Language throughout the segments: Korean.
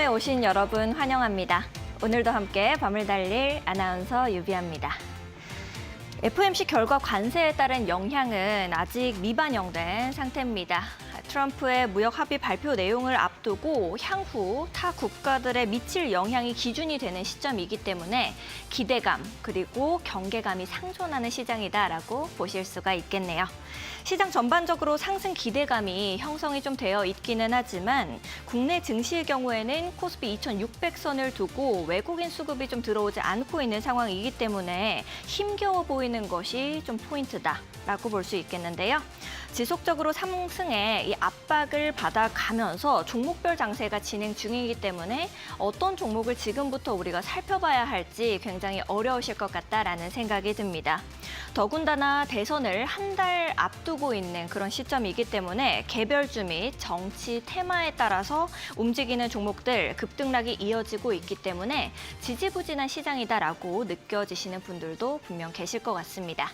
코너에 오신 여러분 환영합니다. 오늘도 함께 밤을 달릴 아나운서 유비아입니다. FOMC 결과 관세에 따른 영향은 아직 미반영된 상태입니다. 트럼프의 무역 합의 발표 내용을 앞두고 향후 타 국가들에 미칠 영향이 기준이 되는 시점이기 때문에 기대감 그리고 경계감이 상존하는 시장이다라고 보실 수가 있겠네요. 시장 전반적으로 상승 기대감이 형성이 좀 되어 있기는 하지만 국내 증시의 경우에는 코스피 2,600선을 두고 외국인 수급이 좀 들어오지 않고 있는 상황이기 때문에 힘겨워 보이는 것이 좀 포인트다라고 볼 수 있겠는데요. 지속적으로 상승에 이 압박을 받아가면서 종목별 장세가 진행 중이기 때문에 어떤 종목을 지금부터 우리가 살펴봐야 할지 굉장히 어려우실 것 같다라는 생각이 듭니다. 더군다나 대선을 한 달 앞두고 있는 그런 시점이기 때문에 개별주 및 정치 테마에 따라서 움직이는 종목들 급등락이 이어지고 있기 때문에 지지부진한 시장이다라고 느껴지시는 분들도 분명 계실 것 같습니다.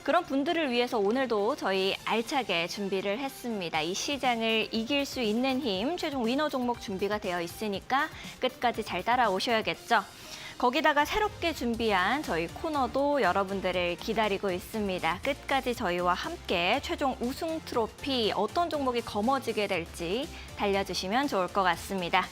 그런 분들을 위해서 오늘도 저희 알차게 준비를 했습니다. 이 시장을 이길 수 있는 힘, 최종 위너 종목 준비가 되어 있으니까 끝까지 잘 따라오셔야겠죠. 거기다가 새롭게 준비한 저희 코너도 여러분들을 기다리고 있습니다. 끝까지 저희와 함께 최종 우승 트로피 어떤 종목이 거머쥐게 될지 달려주시면 좋을 것 같습니다.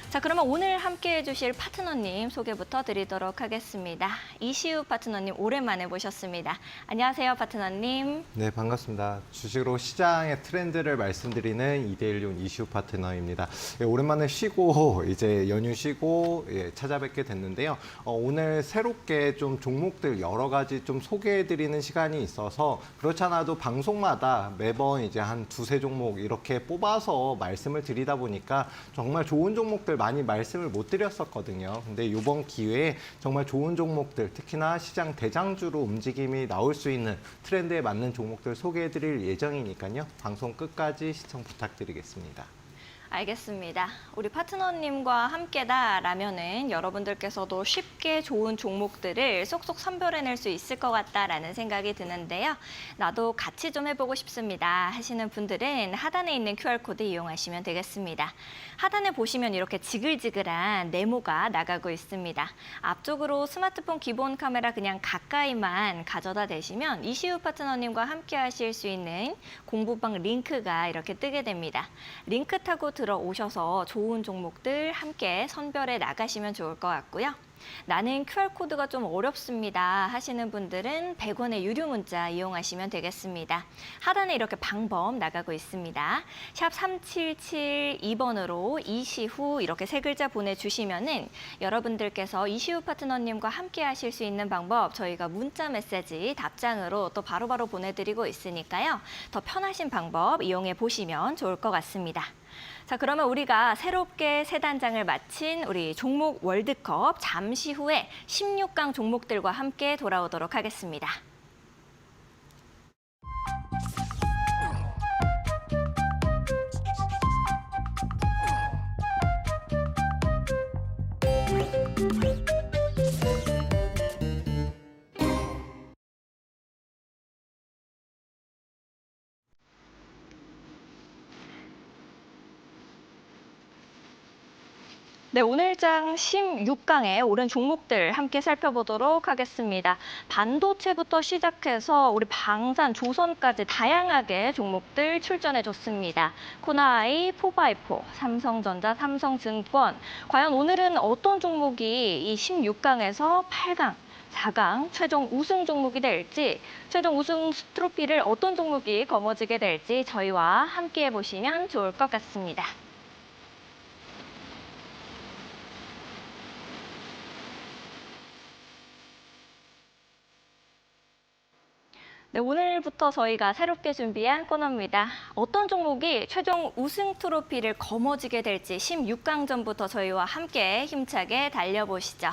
자, 그러면 오늘 함께 해주실 파트너님 소개부터 드리도록 하겠습니다. 이시우 파트너님 오랜만에 모셨습니다. 안녕하세요, 파트너님. 네, 반갑습니다. 주식으로 시장의 트렌드를 말씀드리는 이데일리온 이시우 파트너입니다. 예, 오랜만에 쉬고 이제 연휴 쉬고 찾아뵙게 됐는데요. 오늘 새롭게 좀 종목들 여러 가지 좀 소개해드리는 시간이 있어서 그렇지 않아도 방송마다 매번 이제 한 두세 종목 이렇게 뽑아서 말씀을 드리다 보니까 정말 좋은 종목들 많이 말씀을 못 드렸었거든요. 근데 이번 기회에 정말 좋은 종목들, 특히나 시장 대장주로 움직임이 나올 수 있는 트렌드에 맞는 종목들 소개해드릴 예정이니까요. 방송 끝까지 시청 부탁드리겠습니다. 알겠습니다. 우리 파트너님과 함께다라면은 여러분들께서도 쉽게 좋은 종목들을 쏙쏙 선별해낼 수 있을 것 같다라는 생각이 드는데요. 나도 같이 좀 해보고 싶습니다 하시는 분들은 하단에 있는 QR코드 이용하시면 되겠습니다. 하단에 보시면 이렇게 지글지글한 네모가 나가고 있습니다. 앞쪽으로 스마트폰 기본 카메라 그냥 가까이만 가져다 대시면 이시우 파트너님과 함께 하실 수 있는 공부방 링크가 이렇게 뜨게 됩니다. 링크 타고 들어오셔서 좋은 종목들 함께 선별해 나가시면 좋을 것 같고요. 나는 QR코드가 좀 어렵습니다 하시는 분들은 100원의 유료 문자 이용하시면 되겠습니다. 하단에 이렇게 방법 나가고 있습니다. 샵 3772번으로 이시후 이렇게 세 글자 보내주시면은 여러분들께서 이시후 파트너님과 함께 하실 수 있는 방법 저희가 문자 메시지 답장으로 또 바로바로 보내드리고 있으니까요. 더 편하신 방법 이용해 보시면 좋을 것 같습니다. 자, 그러면 우리가 새롭게 세 단장을 마친 우리 종목 월드컵 잠시 후에 16강 종목들과 함께 돌아오도록 하겠습니다. 네, 오늘 장 16강에 오른 종목들 함께 살펴보도록 하겠습니다. 반도체부터 시작해서 우리 방산, 조선까지 다양하게 종목들 출전해줬습니다. 코나아이, 포바이포, 삼성전자, 삼성증권. 과연 오늘은 어떤 종목이 이 16강에서 8강, 4강 최종 우승 종목이 될지, 최종 우승 트로피를 어떤 종목이 거머쥐게 될지 저희와 함께 해보시면 좋을 것 같습니다. 네, 오늘부터 저희가 새롭게 준비한 코너입니다. 어떤 종목이 최종 우승 트로피를 거머쥐게 될지 16강전부터 저희와 함께 힘차게 달려보시죠.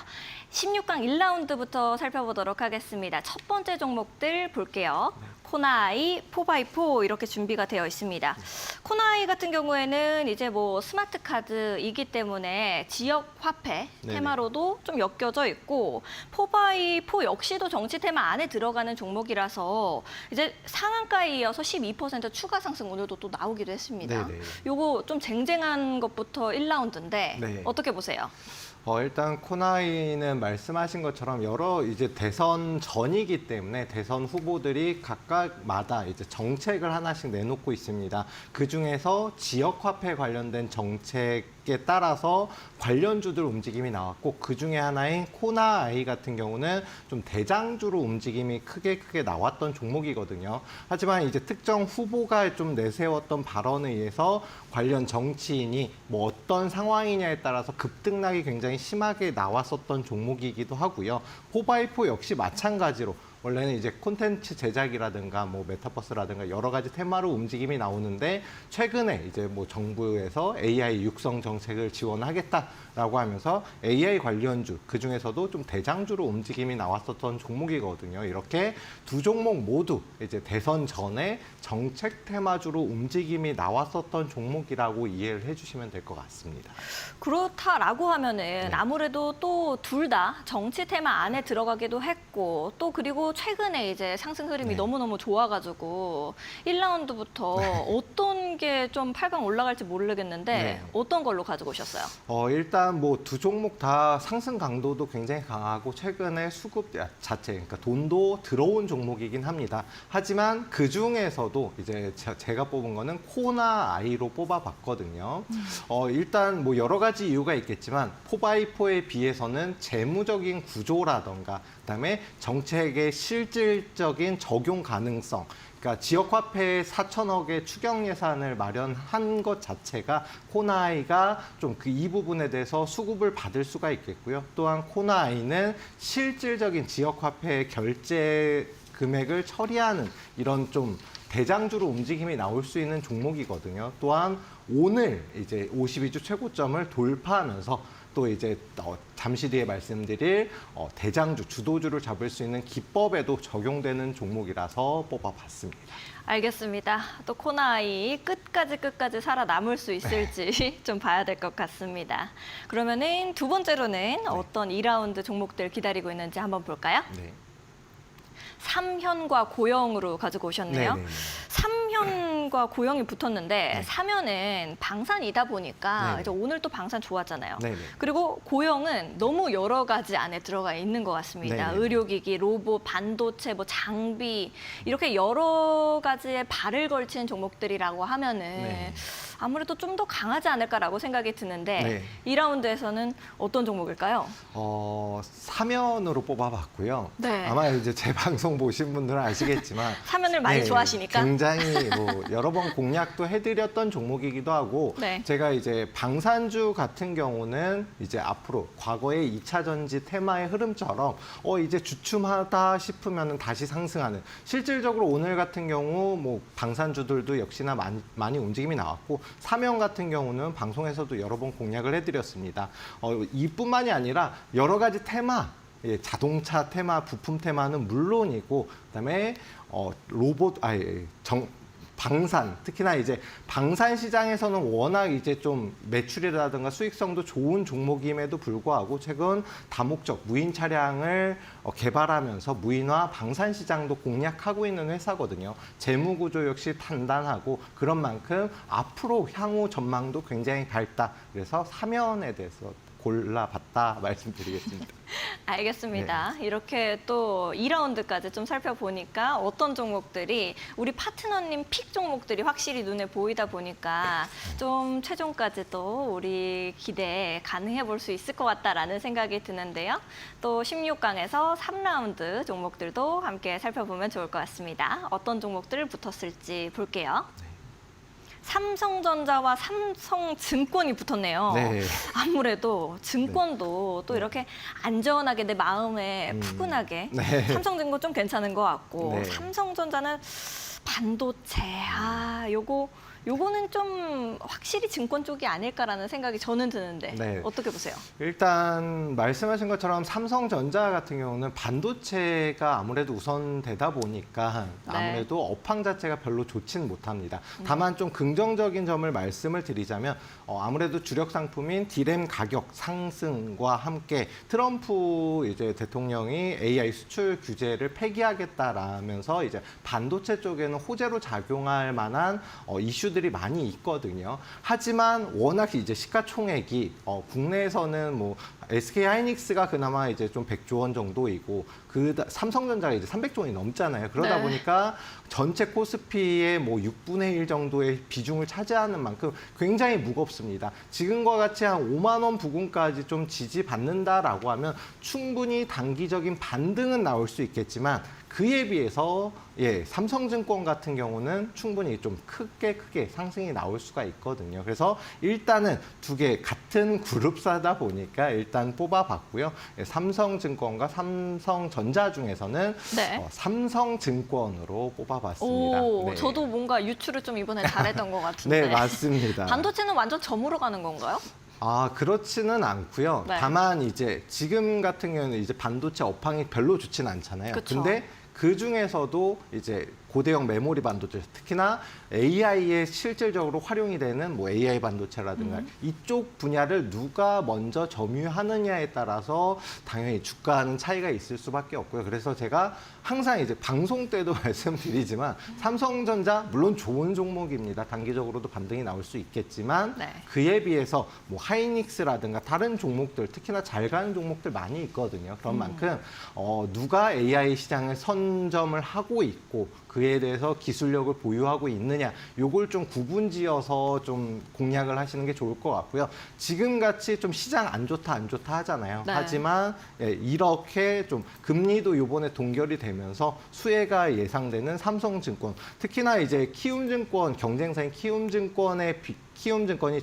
16강 1라운드부터 살펴보도록 하겠습니다. 첫 번째 종목들 볼게요. 코나이, 4x4 이렇게 준비가 되어 있습니다. 코나이 같은 경우에는 이제 뭐 스마트 카드이기 때문에 지역 화폐 네네. 테마로도 좀 엮여져 있고 4x4 역시도 정치 테마 안에 들어가는 종목이라서 이제 상한가에 이어서 12% 추가 상승 오늘도 또 나오기도 했습니다. 네네. 요거 좀 쟁쟁한 것부터 1라운드인데 네. 어떻게 보세요? 일단 코나이는 말씀하신 것처럼 여러 이제 대선 전이기 때문에 대선 후보들이 각각마다 이제 정책을 하나씩 내놓고 있습니다. 그 중에서 지역 화폐 관련된 정책에 따라서 관련주들 움직임이 나왔고 그 중에 하나인 코나이 같은 경우는 좀 대장주로 움직임이 크게 나왔던 종목이거든요. 하지만 이제 특정 후보가 좀 내세웠던 발언에 의해서 관련 정치인이 뭐 어떤 상황이냐에 따라서 급등락이 굉장히 심하게 나왔었던 종목이기도 하고요. 4x4 역시 마찬가지로 원래는 이제 콘텐츠 제작이라든가 뭐 메타버스라든가 여러 가지 테마로 움직임이 나오는데 최근에 이제 뭐 정부에서 AI 육성 정책을 지원하겠다라고 하면서 AI 관련주 그 중에서도 좀 대장주로 움직임이 나왔었던 종목이거든요. 이렇게 두 종목 모두 이제 대선 전에 정책 테마주로 움직임이 나왔었던 종목이라고 이해를 해주시면 될 것 같습니다. 그렇다라고 하면은 네. 아무래도 또 둘 다 정치 테마 안에 들어가기도 했고 또 그리고 최근에 이제 상승 흐름이 네. 너무너무 좋아가지고 1라운드부터 어떤 게 좀 8강 올라갈지 모르겠는데 네. 어떤 걸로 가지고 오셨어요? 일단 뭐 두 종목 다 상승 강도도 굉장히 강하고 최근에 수급 자체, 그러니까 돈도 들어온 종목이긴 합니다. 하지만 그 중에서도 이제 제가 뽑은 거는 코나 아이로 뽑아봤거든요. 일단 뭐 여러 가지 이유가 있겠지만 4x4에 비해서는 재무적인 구조라던가 그다음에 정책의 실질적인 적용 가능성 그러니까 지역화폐 4천억의 추경 예산을 마련한 것 자체가 코나아이가 좀 그 이 부분에 대해서 수급을 받을 수가 있겠고요. 또한 코나아이는 실질적인 지역화폐 결제 금액을 처리하는 이런 좀 대장주로 움직임이 나올 수 있는 종목이거든요. 또한 오늘 이제 52주 최고점을 돌파하면서 또 이제 잠시 뒤에 말씀드릴 대장주, 주도주를 잡을 수 있는 기법에도 적용되는 종목이라서 뽑아봤습니다. 알겠습니다. 또 코나이 끝까지 살아남을 수 있을지 좀 봐야 될 것 같습니다. 그러면은 두 번째로는 어떤 2라운드 종목들 기다리고 있는지 한번 볼까요? 네. 삼현과 고영으로 가지고 오셨네요. 네네네. 삼현과 고영이 붙었는데 네. 삼현은 방산이다 보니까 네네. 이제 오늘 또 방산 좋았잖아요. 네네. 그리고 고영은 너무 여러 가지 안에 들어가 있는 것 같습니다. 네네. 의료기기, 로봇, 반도체, 뭐 장비 이렇게 여러 가지에 발을 걸친 종목들이라고 하면은 네. 아무래도 좀 더 강하지 않을까라고 생각이 드는데 네. 2라운드에서는 어떤 종목일까요? 삼연으로 뽑아봤고요. 네. 아마 이제 제 방송 보신 분들은 아시겠지만 삼현을 많이 네, 좋아하시니까. 굉장히 뭐 여러 번 공략도 해드렸던 종목이기도 하고 네. 제가 이제 방산주 같은 경우는 이제 앞으로 과거의 2차 전지 테마의 흐름처럼 이제 주춤하다 싶으면 다시 상승하는 실질적으로 오늘 같은 경우 뭐 방산주들도 역시나 많이 움직임이 나왔고 삼연 같은 경우는 방송에서도 여러 번 공략을 해드렸습니다. 이뿐만이 아니라 여러 가지 테마 자동차 테마, 부품 테마는 물론이고 그다음에 로봇, 방산, 특히나 이제 방산 시장에서는 워낙 이제 좀 매출이라든가 수익성도 좋은 종목임에도 불구하고 최근 다목적 무인 차량을 개발하면서 무인화 방산 시장도 공략하고 있는 회사거든요. 재무 구조 역시 단단하고 그런 만큼 앞으로 향후 전망도 굉장히 밝다. 그래서 삼연에 대해서 골라봤다 말씀드리겠습니다. 알겠습니다. 이렇게 또 2라운드까지 좀 살펴보니까 어떤 종목들이 우리 파트너님 픽 종목들이 확실히 눈에 보이다 보니까 좀 최종까지 또 우리 기대 가능해 볼 수 있을 것 같다라는 생각이 드는데요. 또 16강에서 3라운드 종목들도 함께 살펴보면 좋을 것 같습니다. 어떤 종목들 붙었을지 볼게요. 삼성전자와 삼성증권이 붙었네요. 네. 아무래도 증권도 또 이렇게 안전하게 내 마음에 푸근하게 네. 삼성증권 좀 괜찮은 것 같고 네. 삼성전자는 반도체 요거 요거는 좀 확실히 증권 쪽이 아닐까라는 생각이 저는 드는데 네. 어떻게 보세요? 일단 말씀하신 것처럼 삼성전자 같은 경우는 반도체가 아무래도 우선되다 보니까 네. 아무래도 업황 자체가 별로 좋지는 못합니다. 다만 좀 긍정적인 점을 말씀을 드리자면 아무래도 주력 상품인 디램 가격 상승과 함께 트럼프 이제 대통령이 AI 수출 규제를 폐기하겠다라면서 이제 반도체 쪽에는 호재로 작용할 만한 이슈들이 많이 있거든요. 하지만 워낙 이제 시가총액이 국내에서는 뭐 SK 하이닉스가 그나마 이제 좀 100조 원 정도이고 삼성전자가 이제 300조 원이 넘잖아요. 그러다 네. 보니까 전체 코스피의 뭐 6분의 1 정도의 비중을 차지하는 만큼 굉장히 무겁습니다. 지금과 같이 한 5만 원 부근까지 좀 지지받는다라고 하면 충분히 단기적인 반등은 나올 수 있겠지만 그에 비해서 삼성증권 같은 경우는 충분히 좀 크게 상승이 나올 수가 있거든요. 그래서 일단은 두 개 같은 그룹사다 보니까 일단 뽑아봤고요. 삼성증권과 삼성전자 중에서는 네. 삼성증권으로 뽑아봤습니다. 오, 네. 저도 뭔가 유추를 좀 이번에 잘했던 것 같은데. 네, 맞습니다. 반도체는 완전 점으로 가는 건가요? 그렇지는 않고요. 네. 다만 이제 지금 같은 경우는 이제 반도체 업황이 별로 좋지는 않잖아요. 그쵸. 근데 그 중에서도 이제 고대형 메모리 반도체, 특히나 AI에 실질적으로 활용이 되는 뭐 AI 반도체라든가 이쪽 분야를 누가 먼저 점유하느냐에 따라서 당연히 주가는 차이가 있을 수밖에 없고요. 그래서 제가 항상 이제 방송 때도 말씀드리지만 삼성전자 물론 좋은 종목입니다. 단기적으로도 반등이 나올 수 있겠지만 네. 그에 비해서 뭐 하이닉스라든가 다른 종목들, 특히나 잘 가는 종목들 많이 있거든요. 그런 만큼 누가 AI 시장을 선점을 하고 있고 그에 대해서 기술력을 보유하고 있느냐, 요걸 좀 구분지어서 좀 공략을 하시는 게 좋을 것 같고요. 지금같이 좀 시장 안 좋다 하잖아요. 네. 하지만 이렇게 좀 금리도 요번에 동결이 되면서 수혜가 예상되는 삼성증권, 특히나 이제 키움증권, 경쟁사인 키움증권이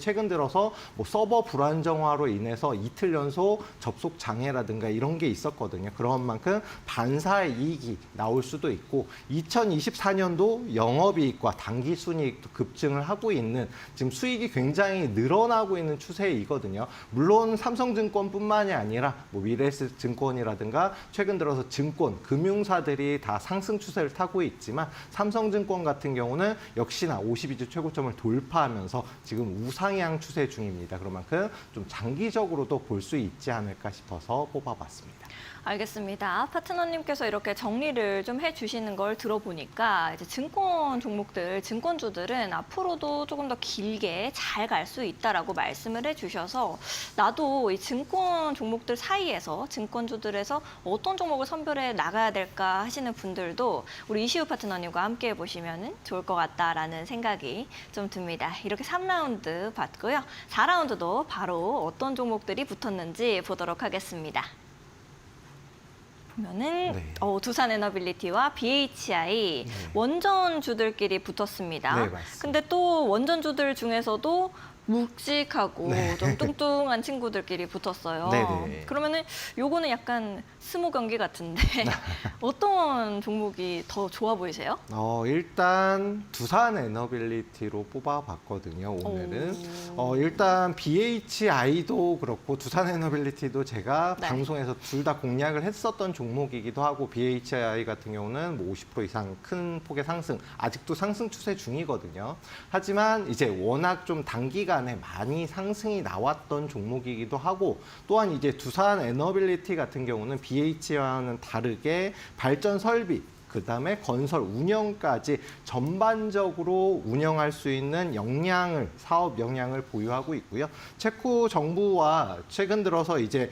최근 들어서 뭐 서버 불안정화로 인해서 이틀 연속 접속 장애라든가 이런 게 있었거든요. 그런 만큼 반사 이익이 나올 수도 있고 2024년도 영업이익과 당기순이익도 급증을 하고 있는 지금 수익이 굉장히 늘어나고 있는 추세이거든요. 물론 삼성증권뿐만이 아니라 뭐 미래에셋증권이라든가 최근 들어서 증권, 금융사들이 다 상승 추세를 타고 있지만 삼성증권 같은 경우는 역시나 52주 최고점을 돌파하면서 지금 우상향 추세 중입니다. 그런 만큼 좀 장기적으로도 볼 수 있지 않을까 싶어서 뽑아봤습니다. 알겠습니다. 파트너님께서 이렇게 정리를 좀 해주시는 걸 들어보니까 이제 증권 종목들, 증권주들은 앞으로도 조금 더 길게 잘 갈 수 있다라고 말씀을 해주셔서 나도 이 증권 종목들 사이에서 증권주들에서 어떤 종목을 선별해 나가야 될까 하시는 분들도 우리 이시우 파트너님과 함께 해보시면 좋을 것 같다라는 생각이 좀 듭니다. 이렇게 3라운드 봤고요. 4라운드도 바로 어떤 종목들이 붙었는지 보도록 하겠습니다. 보면은 네. 두산에너빌리티와 BHI 네. 원전주들끼리 붙었습니다. 네, 맞습니다. 근데 또 원전주들 중에서도 묵직하고 네. 좀 뚱뚱한 친구들끼리 붙었어요. 네네. 그러면은 요거는 약간 스무 경기 같은데 어떤 종목이 더 좋아 보이세요? 일단 두산 에너빌리티로 뽑아봤거든요. 오늘은 일단 BHI도 그렇고 두산 에너빌리티도 제가 네. 방송에서 둘 다 공략을 했었던 종목이기도 하고 BHI 같은 경우는 뭐 50% 이상 큰 폭의 상승, 아직도 상승 추세 중이거든요. 하지만 이제 워낙 좀 단기간에 많이 상승이 나왔던 종목이기도 하고 또한 이제 두산 에너빌리티 같은 경우는 BH와는 다르게 발전 설비 그다음에 건설 운영까지 전반적으로 운영할 수 있는 사업 역량을 보유하고 있고요. 체코 정부와 최근 들어서 이제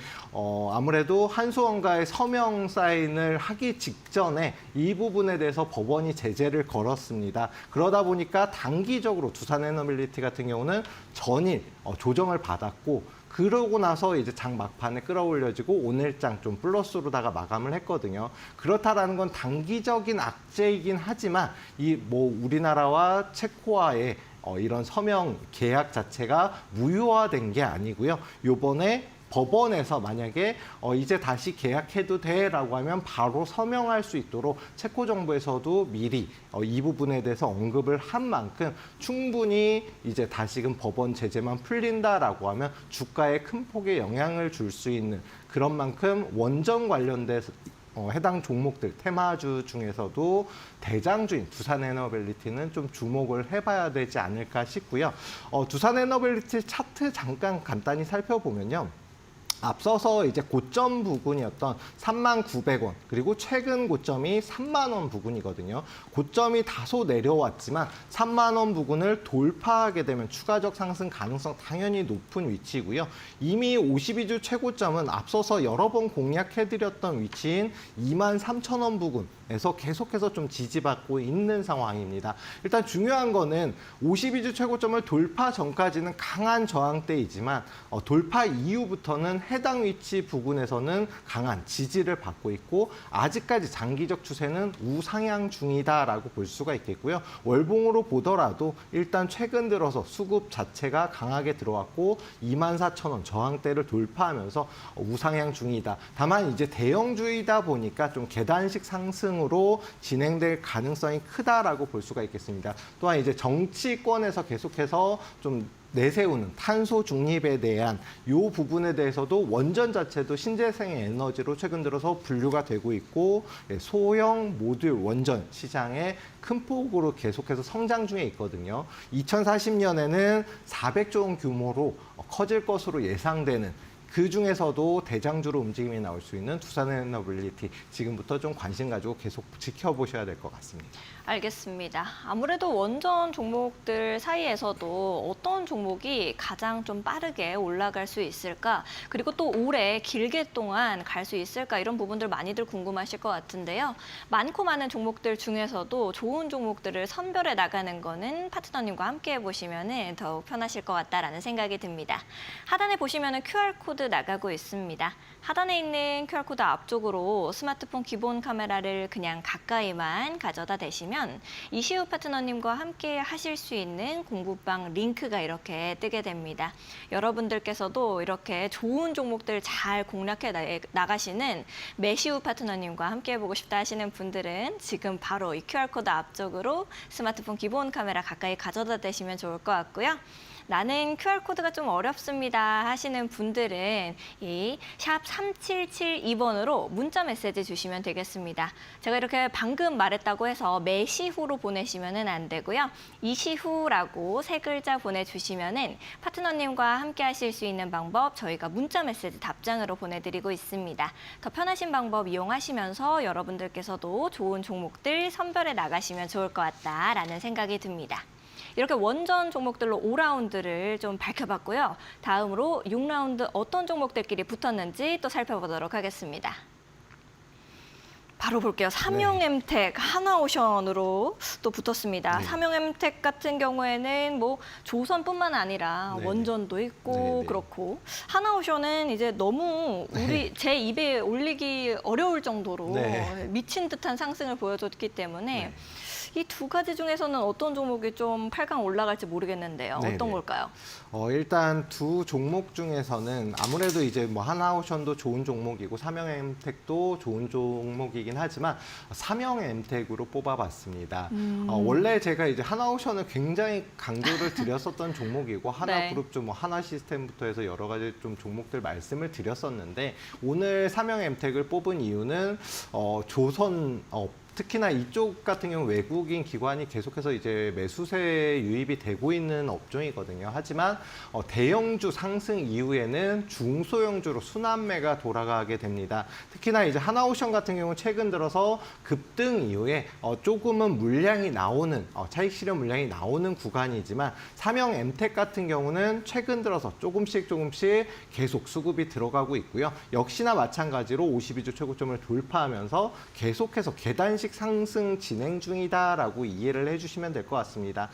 아무래도 한수원과의 서명 사인을 하기 직전에 이 부분에 대해서 법원이 제재를 걸었습니다. 그러다 보니까 단기적으로 두산에너빌리티 같은 경우는 전일 조정을 받았고 그러고 나서 이제 장 막판에 끌어올려지고 오늘장 좀 플러스로다가 마감을 했거든요. 그렇다라는 건 단기적인 악재이긴 하지만 이 뭐 우리나라와 체코와의 이런 서명 계약 자체가 무효화된 게 아니고요. 요번에 법원에서 만약에 이제 다시 계약해도 돼라고 하면 바로 서명할 수 있도록 체코 정부에서도 미리 이 부분에 대해서 언급을 한 만큼 충분히 이제 다시금 법원 제재만 풀린다라고 하면 주가에 큰 폭의 영향을 줄 수 있는 그런 만큼 원전 관련된 해당 종목들 테마주 중에서도 대장주인 두산에너빌리티는 좀 주목을 해봐야 되지 않을까 싶고요. 두산에너빌리티 차트 잠깐 간단히 살펴보면요. 앞서서 이제 고점 부근이었던 39,900원 그리고 최근 고점이 3만 원 부근이거든요. 고점이 다소 내려왔지만 3만 원 부근을 돌파하게 되면 추가적 상승 가능성 당연히 높은 위치고요. 이미 52주 최고점은 앞서서 여러 번 공략해드렸던 위치인 23,000원 부근에서 계속해서 좀 지지받고 있는 상황입니다. 일단 중요한 거는 52주 최고점을 돌파 전까지는 강한 저항대이지만 돌파 이후부터는 해당 위치 부근에서는 강한 지지를 받고 있고 아직까지 장기적 추세는 우상향 중이다라고 볼 수가 있겠고요. 월봉으로 보더라도 일단 최근 들어서 수급 자체가 강하게 들어왔고 24,000원 저항대를 돌파하면서 우상향 중이다. 다만 이제 대형주이다 보니까 좀 계단식 상승으로 진행될 가능성이 크다라고 볼 수가 있겠습니다. 또한 이제 정치권에서 계속해서 좀 내세우는 탄소 중립에 대한 이 부분에 대해서도 원전 자체도 신재생 에너지로 최근 들어서 분류가 되고 있고 소형 모듈 원전 시장에 큰 폭으로 계속해서 성장 중에 있거든요. 2040년에는 400조 원 규모로 커질 것으로 예상되는 그 중에서도 대장주로 움직임이 나올 수 있는 두산에너빌리티 지금부터 좀 관심 가지고 계속 지켜보셔야 될 것 같습니다. 알겠습니다. 아무래도 원전 종목들 사이에서도 어떤 종목이 가장 좀 빠르게 올라갈 수 있을까? 그리고 또 오래 길게 동안 갈 수 있을까? 이런 부분들 많이들 궁금하실 것 같은데요. 많고 많은 종목들 중에서도 좋은 종목들을 선별해 나가는 거는 파트너님과 함께 해보시면 더욱 편하실 것 같다라는 생각이 듭니다. 하단에 보시면 QR코드 나가고 있습니다. 하단에 있는 QR코드 앞쪽으로 스마트폰 기본 카메라를 그냥 가까이만 가져다 대시면 이시우 파트너님과 함께 하실 수 있는 공부방 링크가 이렇게 뜨게 됩니다. 여러분들께서도 이렇게 좋은 종목들 잘 공략해 나가시는 매시우 파트너님과 함께 해보고 싶다 하시는 분들은 지금 바로 이 QR코드 앞쪽으로 스마트폰 기본 카메라 가까이 가져다 대시면 좋을 것 같고요. 나는 QR코드가 좀 어렵습니다 하시는 분들은 이 샵 3772번으로 문자 메시지 주시면 되겠습니다. 제가 이렇게 방금 말했다고 해서 매시후로 보내시면 안 되고요. 이시후라고 세 글자 보내주시면 파트너님과 함께 하실 수 있는 방법 저희가 문자 메시지 답장으로 보내드리고 있습니다. 더 편하신 방법 이용하시면서 여러분들께서도 좋은 종목들 선별해 나가시면 좋을 것 같다라는 생각이 듭니다. 이렇게 원전 종목들로 5라운드를 좀 밝혀봤고요. 다음으로 6라운드 어떤 종목들끼리 붙었는지 또 살펴보도록 하겠습니다. 바로 볼게요. 삼용엠텍, 하나오션으로 또 붙었습니다. 네. 삼용엠텍 같은 경우에는 뭐 조선뿐만 아니라 네네. 원전도 있고 네네. 그렇고 하나오션은 이제 너무 제 입에 올리기 어려울 정도로 네. 미친 듯한 상승을 보여줬기 때문에 네. 이 두 가지 중에서는 어떤 종목이 좀 8강 올라갈지 모르겠는데요. 네네. 어떤 걸까요? 일단 두 종목 중에서는 아무래도 이제 뭐 하나오션도 좋은 종목이고 삼영엠텍도 좋은 종목이긴 하지만 삼영엠텍으로 뽑아봤습니다. 원래 제가 이제 하나오션을 굉장히 강조를 드렸었던 종목이고 하나그룹 뭐 하나시스템부터 해서 여러 가지 좀 종목들 말씀을 드렸었는데 오늘 삼영엠텍을 뽑은 이유는 조선 특히나 이쪽 같은 경우 외국인 기관이 계속해서 이제 매수세 유입이 되고 있는 업종이거든요. 하지만 대형주 상승 이후에는 중소형주로 순환매가 돌아가게 됩니다. 특히나 이제 하나오션 같은 경우 최근 들어서 급등 이후에 조금은 물량이 나오는 차익 실현 물량이 나오는 구간이지만 삼영엠텍 같은 경우는 최근 들어서 조금씩 계속 수급이 들어가고 있고요. 역시나 마찬가지로 52주 최고점을 돌파하면서 계속해서 계단식 계단식 상승 진행 중이다라고 이해를 해주시면 될 것 같습니다.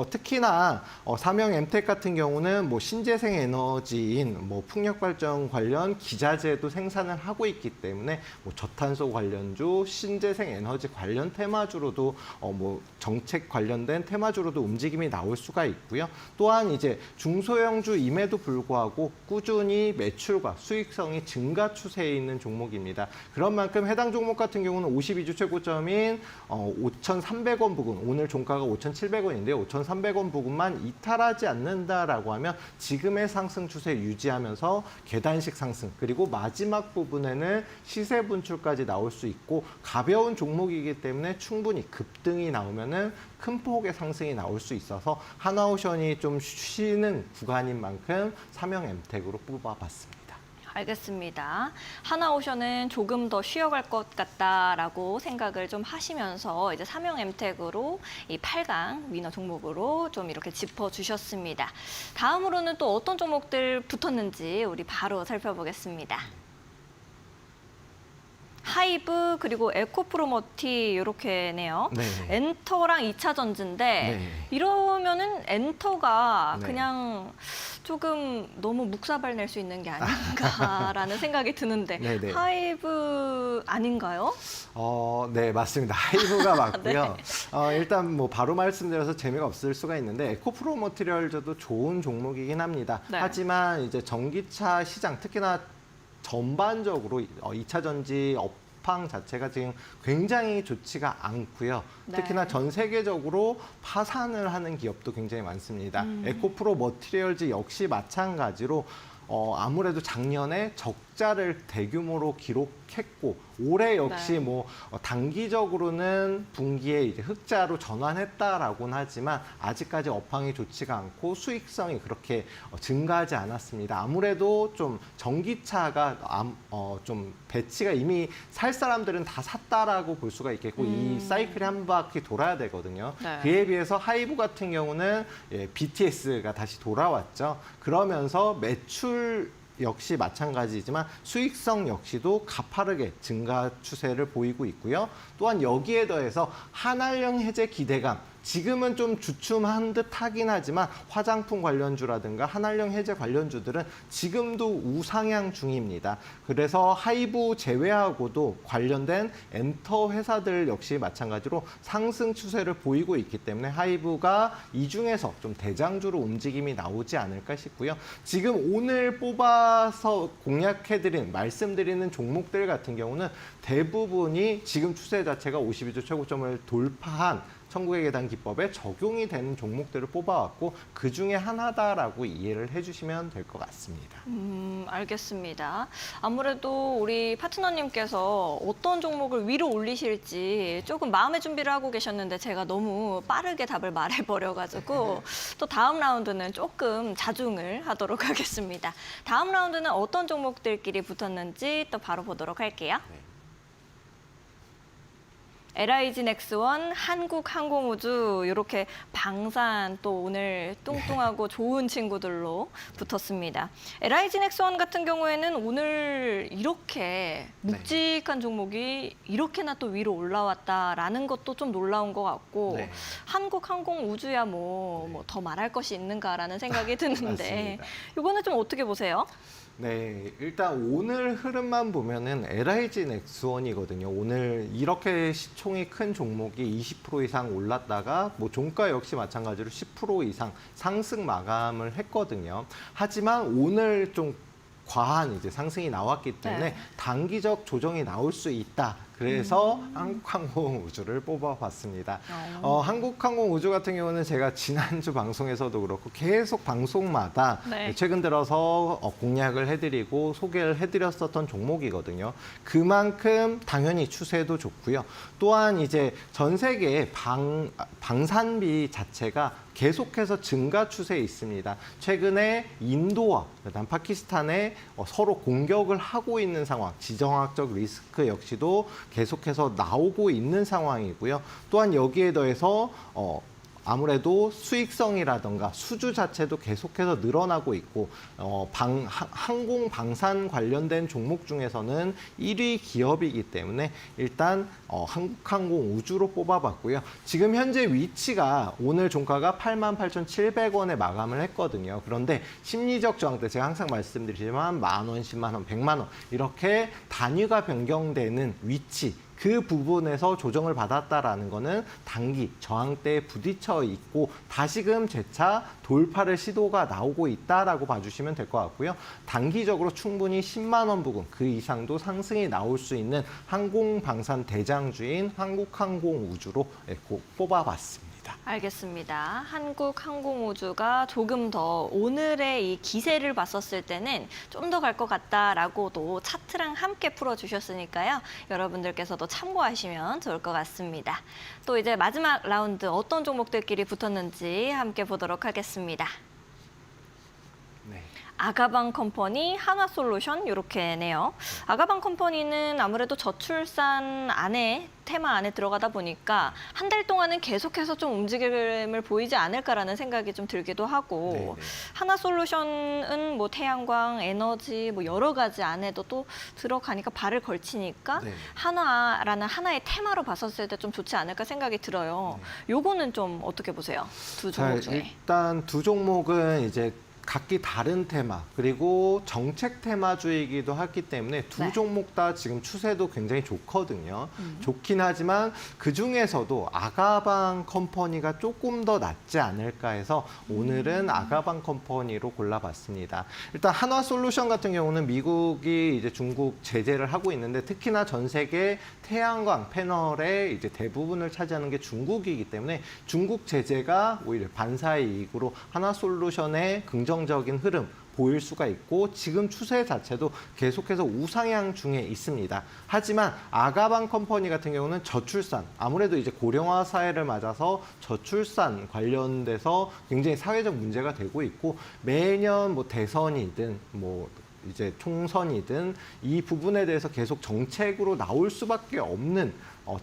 특히나 삼형 엠텍 같은 경우는 뭐 신재생 에너지인 뭐 풍력 발전 관련 기자재도 생산을 하고 있기 때문에 뭐 저탄소 관련주, 신재생 에너지 관련 테마주로도 뭐 정책 관련된 테마주로도 움직임이 나올 수가 있고요. 또한 이제 중소형주임에도 불구하고 꾸준히 매출과 수익성이 증가 추세에 있는 종목입니다. 그런 만큼 해당 종목 같은 경우는 52주 최고점인 5,300원 부근, 오늘 종가가 5,700원인데요. 5,300원 부근만 이탈하지 않는다라고 하면 지금의 상승 추세 유지하면서 계단식 상승, 그리고 마지막 부분에는 시세 분출까지 나올 수 있고 가벼운 종목이기 때문에 충분히 급등이 나오면은 큰 폭의 상승이 나올 수 있어서 하나오션이 좀 쉬는 구간인 만큼 삼형 엠텍으로 뽑아봤습니다. 알겠습니다. 하나오션은 조금 더 쉬어갈 것 같다라고 생각을 좀 하시면서 이제 삼형 엠텍으로 이 8강 위너 종목으로 좀 이렇게 짚어주셨습니다. 다음으로는 또 어떤 종목들 붙었는지 우리 바로 살펴보겠습니다. 하이브 그리고 에코프로머티 이렇게네요. 네. 엔터랑 2차 전지인데 네. 이러면은 엔터가 네. 그냥 조금 너무 묵사발 낼 수 있는 게 아닌가라는 생각이 드는데 네네. 하이브 아닌가요? 네, 맞습니다. 하이브가 맞고요. 네. 일단 뭐 바로 말씀드려서 재미가 없을 수가 있는데 에코프로 머티리얼즈도 좋은 종목이긴 합니다. 네. 하지만 이제 전기차 시장 특히나 전반적으로 2차 전지 업황 자체가 지금 굉장히 좋지가 않고요. 네. 특히나 전 세계적으로 파산을 하는 기업도 굉장히 많습니다. 에코프로 머티리얼즈 역시 마찬가지로 아무래도 작년에 적자를 대규모로 기록했고 올해 역시 네. 뭐 단기적으로는 분기에 이제 흑자로 전환했다라고는 하지만 아직까지 업황이 좋지가 않고 수익성이 그렇게 증가하지 않았습니다. 아무래도 좀 전기차가 좀 배치가 이미 살 사람들은 다 샀다라고 볼 수가 있겠고 이 사이클이 한 바퀴 돌아야 되거든요. 네. 그에 비해서 하이브 같은 경우는 BTS가 다시 돌아왔죠. 그러면서 매출 역시 마찬가지지만 수익성 역시도 가파르게 증가 추세를 보이고 있고요. 또한 여기에 더해서 한알령 해제 기대감, 지금은 좀 주춤한 듯 하긴 하지만 화장품 관련주라든가 한알령 해제 관련주들은 지금도 우상향 중입니다. 그래서 하이브 제외하고도 관련된 엔터 회사들 역시 마찬가지로 상승 추세를 보이고 있기 때문에 하이브가 이 중에서 좀 대장주로 움직임이 나오지 않을까 싶고요. 지금 오늘 뽑아서 공략해드린, 말씀드리는 종목들 같은 경우는 대부분이 지금 추세 자체가 52주 최고점을 돌파한 천국의 계단 기법에 적용이 되는 종목들을 뽑아왔고 그 중에 하나다라고 이해를 해주시면 될 것 같습니다. 알겠습니다. 아무래도 우리 파트너님께서 어떤 종목을 위로 올리실지 조금 마음의 준비를 하고 계셨는데 제가 너무 빠르게 답을 말해버려가지고 또 다음 라운드는 조금 자중을 하도록 하겠습니다. 다음 라운드는 어떤 종목들끼리 붙었는지 또 바로 보도록 할게요. LIG 넥스원, 한국항공우주 이렇게 방산 또 오늘 뚱뚱하고 좋은 친구들로 붙었습니다. LIG 넥스원 같은 경우에는 오늘 이렇게 묵직한 종목이 이렇게나 또 위로 올라왔다라는 것도 좀 놀라운 것 같고 네. 한국항공우주야 뭐 더 말할 것이 있는가라는 생각이 드는데 맞습니다. 이거는 좀 어떻게 보세요? 네, 일단 오늘 흐름만 보면은 LIG 넥스원이거든요. 오늘 이렇게 시총이 큰 종목이 20% 이상 올랐다가 뭐 종가 역시 마찬가지로 10% 이상 상승 마감을 했거든요. 하지만 오늘 좀 과한 이제 상승이 나왔기 때문에 네. 단기적 조정이 나올 수 있다. 그래서 한국항공우주를 뽑아봤습니다. 한국항공우주 같은 경우는 제가 지난주 방송에서도 그렇고 계속 방송마다 네. 최근 들어서 공략을 해드리고 소개를 해드렸었던 종목이거든요. 그만큼 당연히 추세도 좋고요. 또한 이제 전 세계의 방산비 자체가 계속해서 증가 추세에 있습니다. 최근에 인도와 그다음 파키스탄에 서로 공격을 하고 있는 상황, 지정학적 리스크 역시도 계속해서 나오고 있는 상황이고요. 또한 여기에 더해서 아무래도 수익성이라던가 수주 자체도 계속해서 늘어나고 있고 항공 방산 관련된 종목 중에서는 1위 기업이기 때문에 일단 한국항공우주로 뽑아봤고요. 지금 현재 위치가 오늘 종가가 88,700원에 마감을 했거든요. 그런데 심리적 저항대 제가 항상 말씀드리지만 10,000원, 10만 원, 100만 원 이렇게 단위가 변경되는 위치 그 부분에서 조정을 받았다라는 거는 단기 저항대에 부딪혀 있고 다시금 재차 돌파를 시도가 나오고 있다라고 봐주시면 될 것 같고요. 단기적으로 충분히 10만 원 부근 그 이상도 상승이 나올 수 있는 항공방산 대장주인 한국항공우주로 꼭 뽑아봤습니다. 알겠습니다. 한국항공우주가 조금 더 오늘의 이 기세를 봤었을 때는 좀 더 갈 것 같다라고도 차트랑 함께 풀어주셨으니까요. 여러분들께서도 참고하시면 좋을 것 같습니다. 또 이제 마지막 라운드 어떤 종목들끼리 붙었는지 함께 보도록 하겠습니다. 네. 아가방 컴퍼니, 한화솔루션 이렇게네요. 아가방 컴퍼니는 아무래도 저출산 안에 테마 안에 들어가다 보니까 한 달 동안은 계속해서 좀 움직임을 보이지 않을까라는 생각이 좀 들기도 하고 네네. 한화솔루션은 뭐 태양광, 에너지 뭐 여러 가지 안에도 또 들어가니까 발을 걸치니까 네. 한화라는 하나의 테마로 봤었을 때 좀 좋지 않을까 생각이 들어요. 요거는 좀 어떻게 보세요? 두 종목 중에. 일단 두 종목은 이제 각기 다른 테마 그리고 정책 테마주이기도 하기 때문에 두 네. 종목 다 지금 추세도 굉장히 좋거든요. 좋긴 하지만 그중에서도 아가방 컴퍼니가 조금 더 낫지 않을까 해서 오늘은 아가방 컴퍼니로 골라봤습니다. 일단 한화솔루션 같은 경우는 미국이 이제 중국 제재를 하고 있는데 특히나 전 세계 태양광 패널의 이제 대부분을 차지하는 게 중국이기 때문에 중국 제재가 오히려 반사의 이익으로 한화솔루션의 긍정적인 흐름 보일 수가 있고 지금 추세 자체도 계속해서 우상향 중에 있습니다. 하지만 아가방 컴퍼니 같은 경우는 저출산, 아무래도 이제 고령화 사회를 맞아서 저출산 관련돼서 굉장히 사회적 문제가 되고 있고 매년 뭐 대선이든 뭐 이제 총선이든 이 부분에 대해서 계속 정책으로 나올 수밖에 없는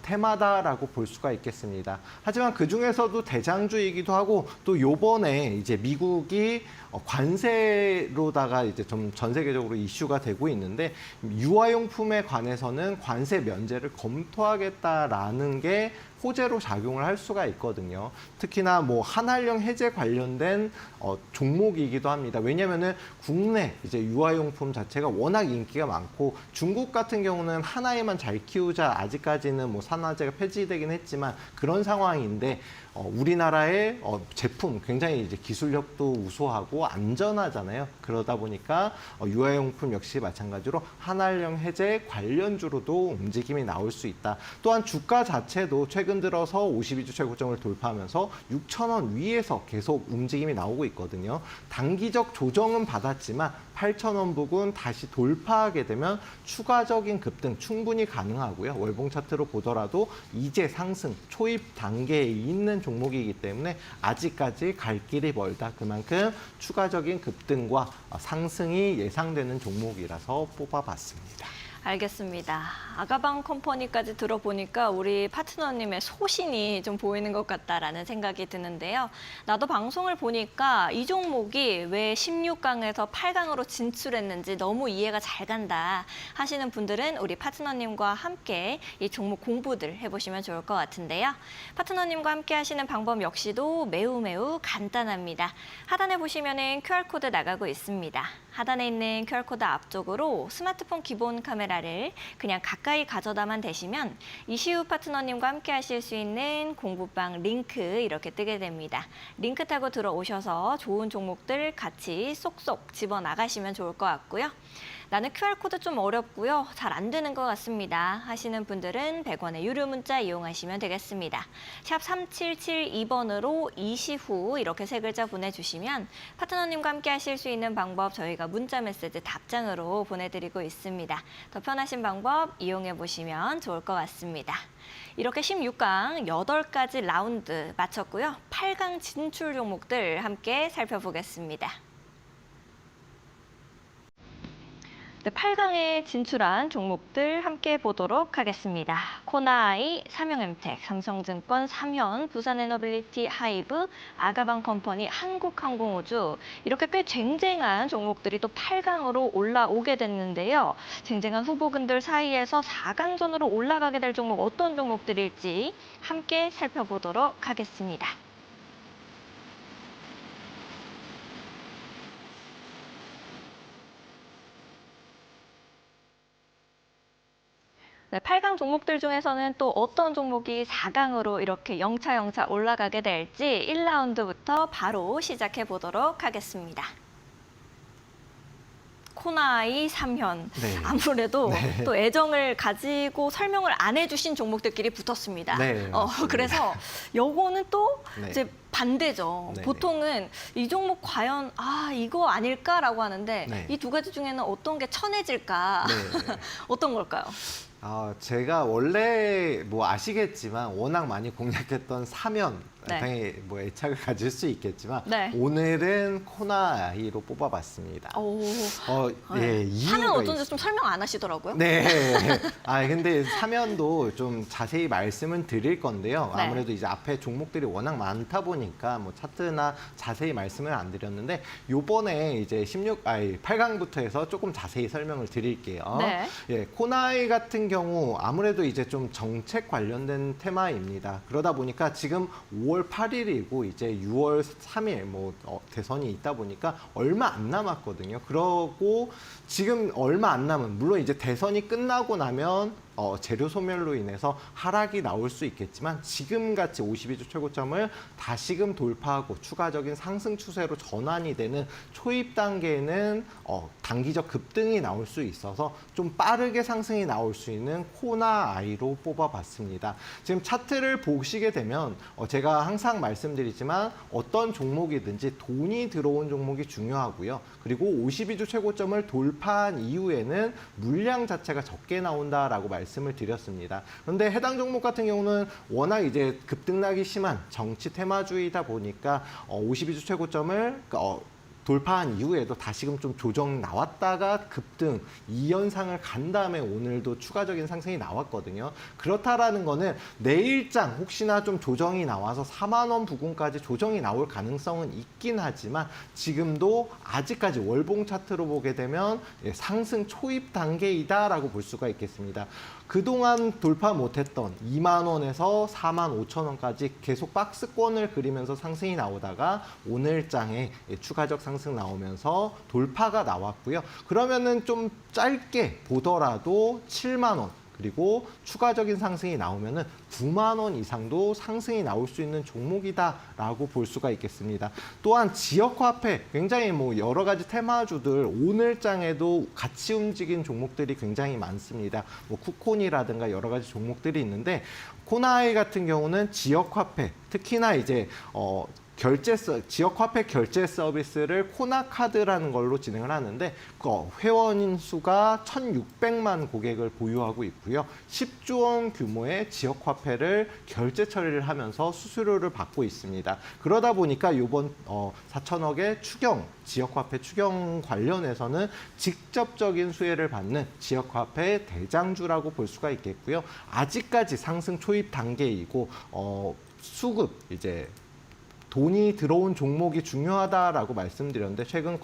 테마다라고 볼 수가 있겠습니다. 하지만 그 중에서도 대장주이기도 하고 또 요번에 이제 미국이 관세로다가 이제 좀 전 세계적으로 이슈가 되고 있는데 유아용품에 관해서는 관세 면제를 검토하겠다라는 게 호재로 작용을 할 수가 있거든요. 특히나 뭐 한한령 해제 관련된 종목이기도 합니다. 왜냐하면은 국내 이제 유아용품 자체가 워낙 인기가 많고 중국 같은 경우는 하나에만 잘 키우자 아직까지는 뭐 산화제가 폐지되긴 했지만 그런 상황인데 우리나라의 제품 굉장히 이제 기술력도 우수하고 안전하잖아요. 그러다 보니까 유아용품 역시 마찬가지로 한한령 해제 관련주로도 움직임이 나올 수 있다. 또한 주가 자체도 최근 들어서 52주 최고점을 돌파하면서 6,000원 위에서 계속 움직임이 나오고 있거든요. 단기적 조정은 받았지만 8,000원 부근 다시 돌파하게 되면 추가적인 급등 충분히 가능하고요. 월봉 차트로 보더라도 이제 상승 초입 단계에 있는 종목이기 때문에 아직까지 갈 길이 멀다. 그만큼 추가적인 급등과 상승이 예상되는 종목이라서 뽑아봤습니다. 알겠습니다. 아가방 컴퍼니까지 들어보니까 우리 파트너님의 소신이 좀 보이는 것 같다라는 생각이 드는데요. 나도 방송을 보니까 이 종목이 왜 16강에서 8강으로 진출했는지 너무 이해가 잘 간다 하시는 분들은 우리 파트너님과 함께 이 종목 공부들 해보시면 좋을 것 같은데요. 파트너님과 함께 하시는 방법 역시도 매우 간단합니다. 하단에 보시면은 QR코드 나가고 있습니다. 하단에 있는 QR코드 앞쪽으로 스마트폰 기본 카메라를 그냥 가까이 가져다만 대시면 이시우 파트너님과 함께 하실 수 있는 공부방 링크 이렇게 뜨게 됩니다. 링크 타고 들어오셔서 좋은 종목들 같이 쏙쏙 집어나가시면 좋을 것 같고요. 나는 QR코드 좀 어렵고요. 잘 안 되는 것 같습니다. 하시는 분들은 100원의 유료 문자 이용하시면 되겠습니다. 샵 3772번으로 이시후 이렇게 세 글자 보내주시면 파트너님과 함께 하실 수 있는 방법 저희가 문자 메시지 답장으로 보내드리고 있습니다. 더 편하신 방법 이용해 보시면 좋을 것 같습니다. 이렇게 16강 8가지 라운드 마쳤고요. 8강 진출 종목들 함께 살펴보겠습니다. 네, 8강에 진출한 종목들 함께 보도록 하겠습니다. 코나아이, 삼성엠텍, 삼성증권, 삼현, 부산에너빌리티, 하이브, 아가방컴퍼니, 한국항공우주 이렇게 꽤 쟁쟁한 종목들이 또 8강으로 올라오게 됐는데요. 쟁쟁한 후보군들 사이에서 4강전으로 올라가게 될 종목 어떤 종목들일지 함께 살펴보도록 하겠습니다. 네, 8강 종목들 중에서는 또 어떤 종목이 4강으로 이렇게 영차영차 올라가게 될지 1라운드부터 바로 시작해 보도록 하겠습니다. 코나아이, 삼현. 네. 아무래도 또 애정을 가지고 설명을 안 해주신 종목들끼리 붙었습니다. 네, 맞습니다. 그래서 요거는 또 네. 이제 반대죠. 네. 보통은 이 종목 과연 이거 아닐까라고 하는데 네. 이 두 가지 중에는 어떤 게 천해질까? 네. 어떤 걸까요? 제가 원래 뭐 아시겠지만 워낙 많이 공략했던 삼현 네. 당연히 뭐 애착을 가질 수 있겠지만 네. 오늘은 코나아이로 뽑아봤습니다. 오. 예, 이유가 하면 어쩐지 있습니다. 좀 설명 안 하시더라고요. 네. 근데 삼현도 좀 자세히 말씀은 드릴 건데요. 네. 아무래도 이제 앞에 종목들이 워낙 많다 보니까 뭐 차트나 자세히 말씀을 안 드렸는데 요번에 이제 8강부터 해서 조금 자세히 설명을 드릴게요. 네. 예, 코나이 같은 경우 아무래도 이제 좀 정책 관련된 테마입니다. 그러다 보니까 지금 5월 8일이고 이제 6월 3일 대선이 있다 보니까 얼마 안 남았거든요. 그러고 지금 얼마 안 남은 물론 이제 대선이 끝나고 나면 재료 소멸로 인해서 하락이 나올 수 있겠지만 지금같이 52주 최고점을 다시금 돌파하고 추가적인 상승 추세로 전환이 되는 초입 단계에는 단기적 급등이 나올 수 있어서 좀 빠르게 상승이 나올 수 있는 코나아이로 뽑아봤습니다. 지금 차트를 보시게 되면 제가 항상 말씀드리지만 어떤 종목이든지 돈이 들어온 종목이 중요하고요. 그리고 52주 최고점을 돌파한 이후에는 물량 자체가 적게 나온다라고 말씀을 드렸습니다. 그런데 해당 종목 같은 경우는 워낙 이제 급등락이 심한 정치 테마주의다 보니까 52주 최고점을 돌파한 이후에도 다시금 좀 조정 나왔다가 급등 2연상을 간 다음에 오늘도 추가적인 상승이 나왔거든요. 그렇다라는 거는 내일장 혹시나 좀 조정이 나와서 4만 원 부근까지 조정이 나올 가능성은 있긴 하지만 지금도 아직까지 월봉 차트로 보게 되면 상승 초입 단계이다라고 볼 수가 있겠습니다. 그동안 돌파 못했던 2만 원에서 4만 5천 원까지 계속 박스권을 그리면서 상승이 나오다가 오늘장에 추가적 상승 나오면서 돌파가 나왔고요. 그러면은 좀 짧게 보더라도 7만 원 그리고 추가적인 상승이 나오면은 9만 원 이상도 상승이 나올 수 있는 종목이다라고 볼 수가 있겠습니다. 또한 지역화폐 굉장히 여러 가지 테마주들 오늘장에도 같이 움직인 종목들이 굉장히 많습니다. 쿠콘이라든가 여러 가지 종목들이 있는데 코나이 같은 경우는 지역화폐 특히나 이제 지역화폐 결제 서비스를 코나카드라는 걸로 진행을 하는데 회원 수가 1,600만 고객을 보유하고 있고요. 10조 원 규모의 지역화폐를 결제 처리를 하면서 수수료를 받고 있습니다. 그러다 보니까 이번 4천억의 지역화폐 추경 관련해서는 직접적인 수혜를 받는 지역화폐 대장주라고 볼 수가 있겠고요. 아직까지 상승 초입 단계이고 수급 돈이 들어온 종목이 중요하다라고 말씀드렸는데 최근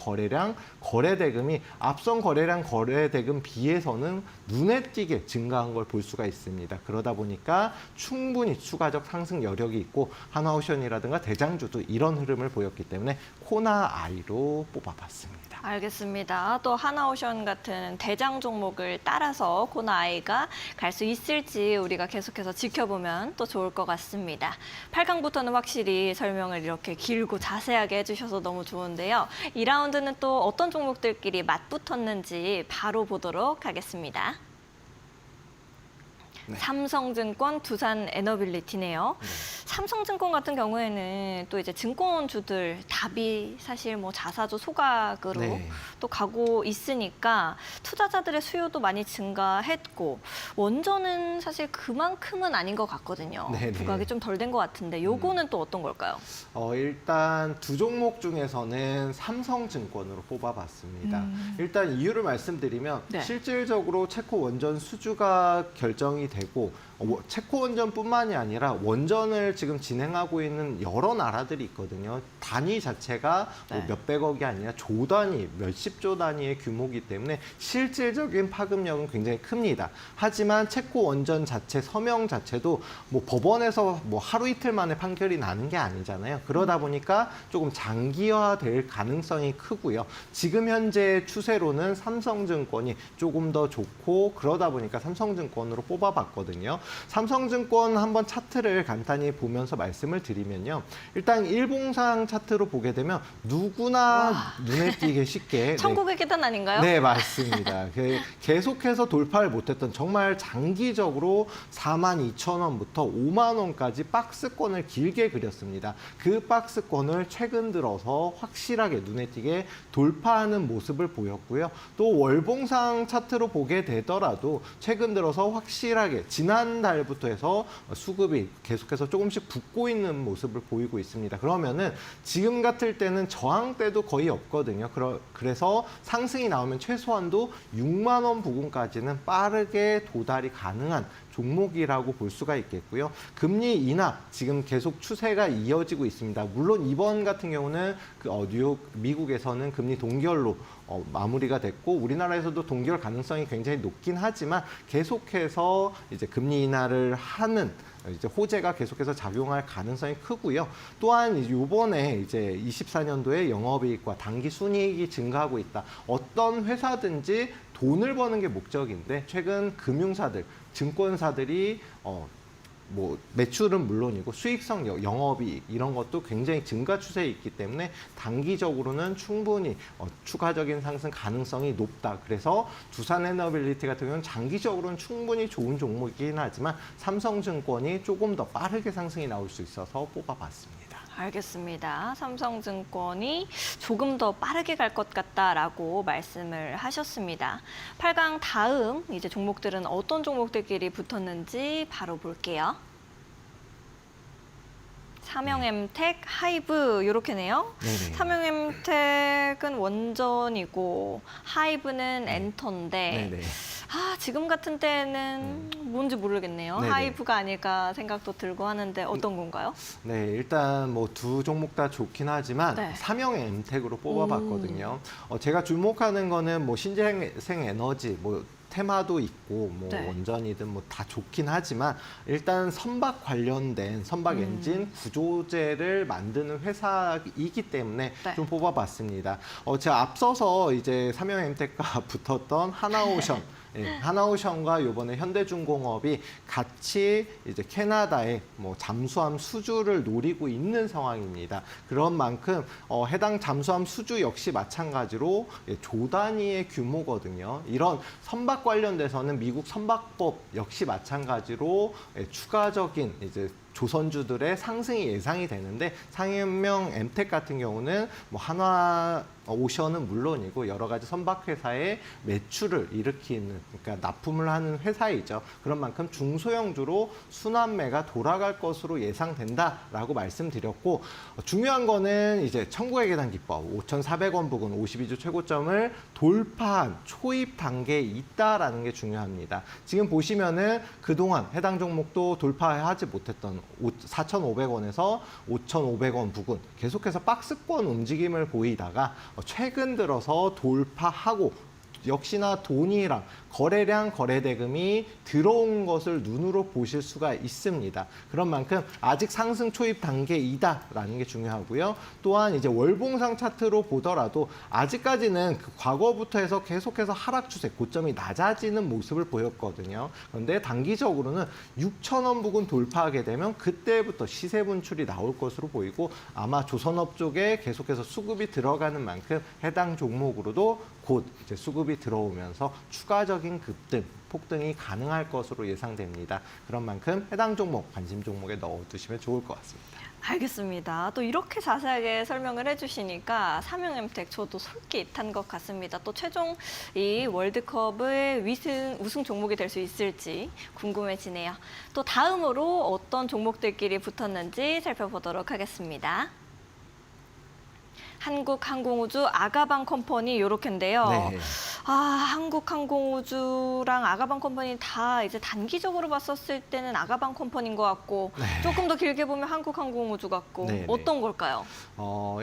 거래대금이 앞선 거래대금 비해서는 눈에 띄게 증가한 걸 볼 수가 있습니다. 그러다 보니까 충분히 추가적 상승 여력이 있고 하나오션이라든가 대장주도 이런 흐름을 보였기 때문에 코나아이로 뽑아봤습니다. 알겠습니다. 또 하나오션 같은 대장 종목을 따라서 코나아이가 갈 수 있을지 우리가 계속해서 지켜보면 또 좋을 것 같습니다. 8강부터는 확실히 설명을 이렇게 길고 자세하게 해주셔서 너무 좋은데요. 2라운드는 또 어떤 종목들끼리 맞붙었는지 바로 보도록 하겠습니다. 네. 삼성증권, 두산에너빌리티네요. 삼성증권 같은 경우에는 또 이제 증권주들 답이 사실 뭐 자사주 소각으로 네. 또 가고 있으니까 투자자들의 수요도 많이 증가했고 원전은 사실 그만큼은 아닌 것 같거든요. 네네. 부각이 좀 덜 된 것 같은데 요거는 또 어떤 걸까요? 일단 두 종목 중에서는 삼성증권으로 뽑아봤습니다. 일단 이유를 말씀드리면 네. 실질적으로 체코 원전 수주가 결정이 되고 체코 원전뿐만이 아니라 원전을 지금 진행하고 있는 여러 나라들이 있거든요. 단위 자체가 뭐 네. 몇백억이 아니라 조 단위, 몇십조 단위의 규모이기 때문에 실질적인 파급력은 굉장히 큽니다. 하지만 체코 원전 자체 서명 자체도 뭐 법원에서 뭐 하루 이틀 만에 판결이 나는 게 아니잖아요. 그러다 보니까 조금 장기화될 가능성이 크고요. 지금 현재 추세로는 삼성증권이 조금 더 좋고 그러다 보니까 삼성증권으로 뽑아봤거든요. 삼성증권 한번 차트를 간단히 보면서 말씀을 드리면요. 일단 일봉상 차트로 보게 되면 누구나 와. 눈에 띄게 쉽게 천국의 계단 아닌가요? 네, 맞습니다. 계속해서 돌파를 못했던 정말 장기적으로 42,000원부터 5만 원까지 박스권을 길게 그렸습니다. 그 박스권을 최근 들어서 확실하게 눈에 띄게 돌파하는 모습을 보였고요. 또 월봉상 차트로 보게 되더라도 최근 들어서 확실하게 지난달부터 해서 수급이 계속해서 조금씩 붙고 있는 모습을 보이고 있습니다. 그러면은 지금 같을 때는 저항대도 거의 없거든요. 그래서 상승이 나오면 최소한도 6만 원 부근까지는 빠르게 도달이 가능한 종목이라고 볼 수가 있겠고요. 금리 인하 지금 계속 추세가 이어지고 있습니다. 물론 이번 같은 경우는 뉴욕, 미국에서는 금리 동결로 마무리가 됐고 우리나라에서도 동결 가능성이 굉장히 높긴 하지만 계속해서 이제 금리 인하를 하는 이제 호재가 계속해서 작용할 가능성이 크고요. 또한 이번에 이제 24년도에 영업이익과 당기 순이익이 증가하고 있다. 어떤 회사든지 돈을 버는 게 목적인데 최근 금융사들, 증권사들이 뭐 매출은 물론이고 수익성, 영업이익 이런 것도 굉장히 증가 추세에 있기 때문에 단기적으로는 충분히 추가적인 상승 가능성이 높다. 그래서 두산에너빌리티 같은 경우는 장기적으로는 충분히 좋은 종목이긴 하지만 삼성증권이 조금 더 빠르게 상승이 나올 수 있어서 뽑아봤습니다. 알겠습니다. 삼성증권이 조금 더 빠르게 갈 것 같다라고 말씀을 하셨습니다. 8강 다음 이제 종목들은 어떤 종목들끼리 붙었는지 바로 볼게요. 삼형엠텍, 하이브 이렇게네요. 네네. 삼형엠텍은 원전이고 하이브는 엔터인데 네네. 지금 같은 때는 뭔지 모르겠네요. 네네. 하이브가 아닐까 생각도 들고 하는데 어떤 건가요? 네, 일단 뭐 두 종목 다 좋긴 하지만 네. 삼형의 엠텍으로 뽑아봤거든요. 제가 주목하는 거는 뭐 신재생 에너지, 뭐 테마도 있고 뭐 네. 원전이든 뭐 다 좋긴 하지만 일단 선박 관련된 선박 엔진 구조재를 만드는 회사이기 때문에 네. 좀 뽑아봤습니다. 제가 앞서서 이제 삼형엠텍과 붙었던 하나오션 예, 하나오션과 이번에 현대중공업이 같이 이제 캐나다의 뭐 잠수함 수주를 노리고 있는 상황입니다. 그런 만큼 해당 잠수함 수주 역시 마찬가지로 조 단위의 규모거든요. 이런 선박 관련돼서는 미국 선박법 역시 마찬가지로 추가적인 이제 조선주들의 상승이 예상이 되는데 상해명 엠텍 같은 경우는 뭐 한화 오션은 물론이고 여러 가지 선박 회사의 매출을 일으키는 그러니까 납품을 하는 회사이죠. 그런 만큼 중소형주로 순환매가 돌아갈 것으로 예상된다라고 말씀드렸고 중요한 거는 이제 천국의 계단 기법 5,400원 부근 52주 최고점을 돌파한 초입 단계에 있다라는 게 중요합니다. 지금 보시면은 그동안 해당 종목도 돌파하지 못했던 4,500원에서 5,500원 부근 계속해서 박스권 움직임을 보이다가 최근 들어서 돌파하고 역시나 돈이랑 거래량, 거래대금이 들어온 것을 눈으로 보실 수가 있습니다. 그런 만큼 아직 상승 초입 단계이다라는 게 중요하고요. 또한 이제 월봉상 차트로 보더라도 아직까지는 그 과거부터 해서 계속해서 하락 추세, 고점이 낮아지는 모습을 보였거든요. 그런데 단기적으로는 6,000원 부근 돌파하게 되면 그때부터 시세 분출이 나올 것으로 보이고 아마 조선업 쪽에 계속해서 수급이 들어가는 만큼 해당 종목으로도 곧 이제 수급이 공급이 들어오면서 추가적인 급등, 폭등이 가능할 것으로 예상됩니다. 그런 만큼 해당 종목, 관심 종목에 넣어두시면 좋을 것 같습니다. 알겠습니다. 또 이렇게 자세하게 설명을 해주시니까 삼형엠텍 저도 솔깃한 것 같습니다. 또 최종 이 월드컵의 우승 종목이 될 수 있을지 궁금해지네요. 또 다음으로 어떤 종목들끼리 붙었는지 살펴보도록 하겠습니다. 한국항공우주 아가방 컴퍼니 요렇게인데요. 네. 한국항공우주랑 아가방 컴퍼니 다 이제 단기적으로 봤었을 때는 아가방 컴퍼니인 것 같고 네. 조금 더 길게 보면 한국항공우주 같고 네, 네. 어떤 걸까요?